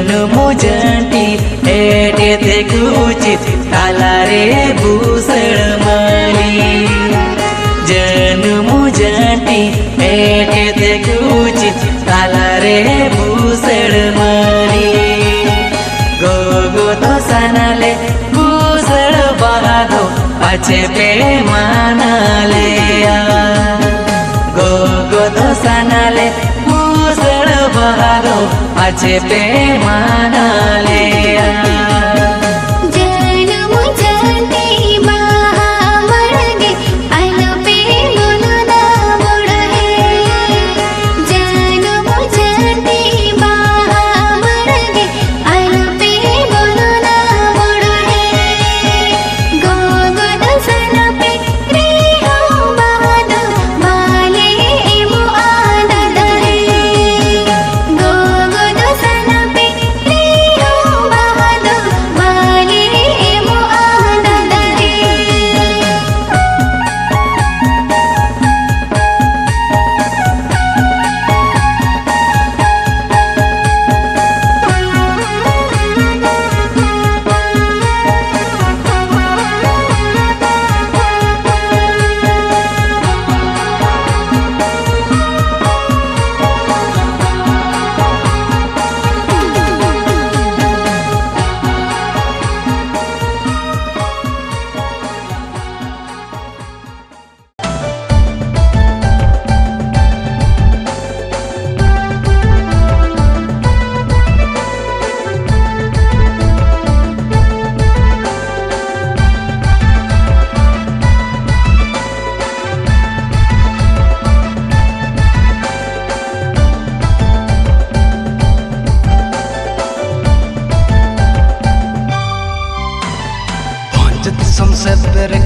मुजंटी एटे ते कुचित तालारे भूसळ माली जन मुजंटी एटे ते कुचित तालारे भूसळ माली गोगो तो सनाले भूसळ बहादो पाचे पे मानाले गोगो तो सनाले भूसळ बहादो पाचे पे मानाले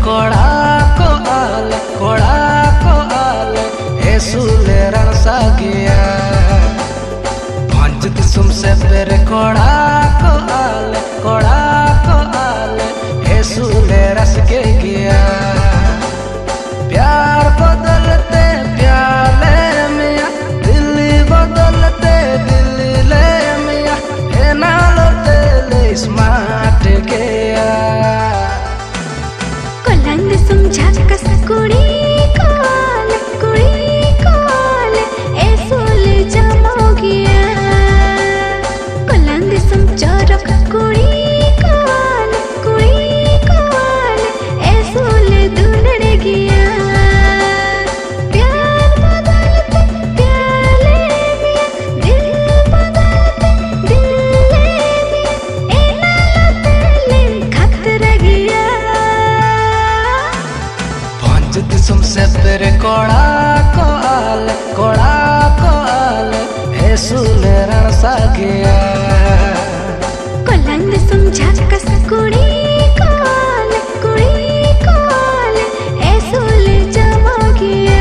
कोड़ा को आले एसुले रणसा गया पंच दिसुम से पेरे कोड़ा को आले एसुले रस के गया प्यार बदलते प्याले मिया दिल्ली बदलते दिल्ली ले मिया हे नालो तेले स्मार्ट गया झटकस कुड़ी काल ऐसोले जमो गया कलंद सम चरक कुड़ी काल ऐसोले दुलड़ गया प्यार बदलते प्याले मिया दिल बदलते दिल मिया ए नालो तेले खतर गया दिसुम से पेरे कोड़ा को आले एसुले रणसा गया कलंद सुम झटकस कुड़ी काल ऐसोले जमो गया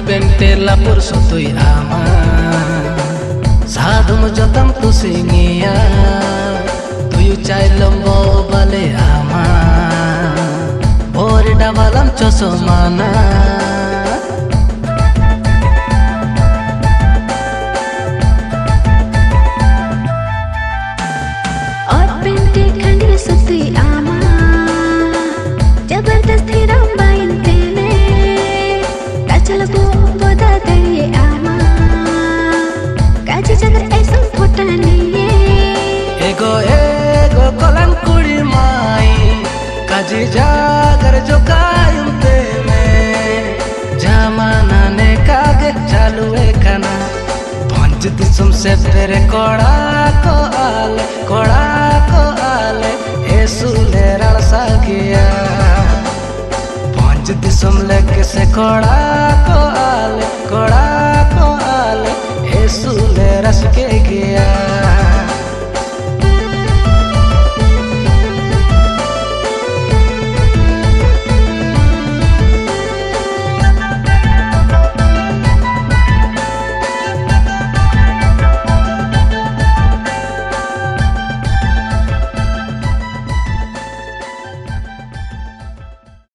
पेंटेला पुरुष तुई आमा साधुम जतम तु सिंगिया तुयु चाइलम्बो बले आमा भोर डाबालम चोसमाना और पेंटे खंडे सुतुई आमा जबरदस्ती रंबाइन तेने चल को बता दे आमा काजी जगत ऐसा फोटा नहीं एगो कलन कुड़ी माई काजी जागर जो कायम ते में जमाना ने कागे चालू है खाना पंच दिसुम से तेरे कोड़ा को आले एसुले रणसा गया दिसुम लेके से कोड़ा को आले एसुले रस के गया।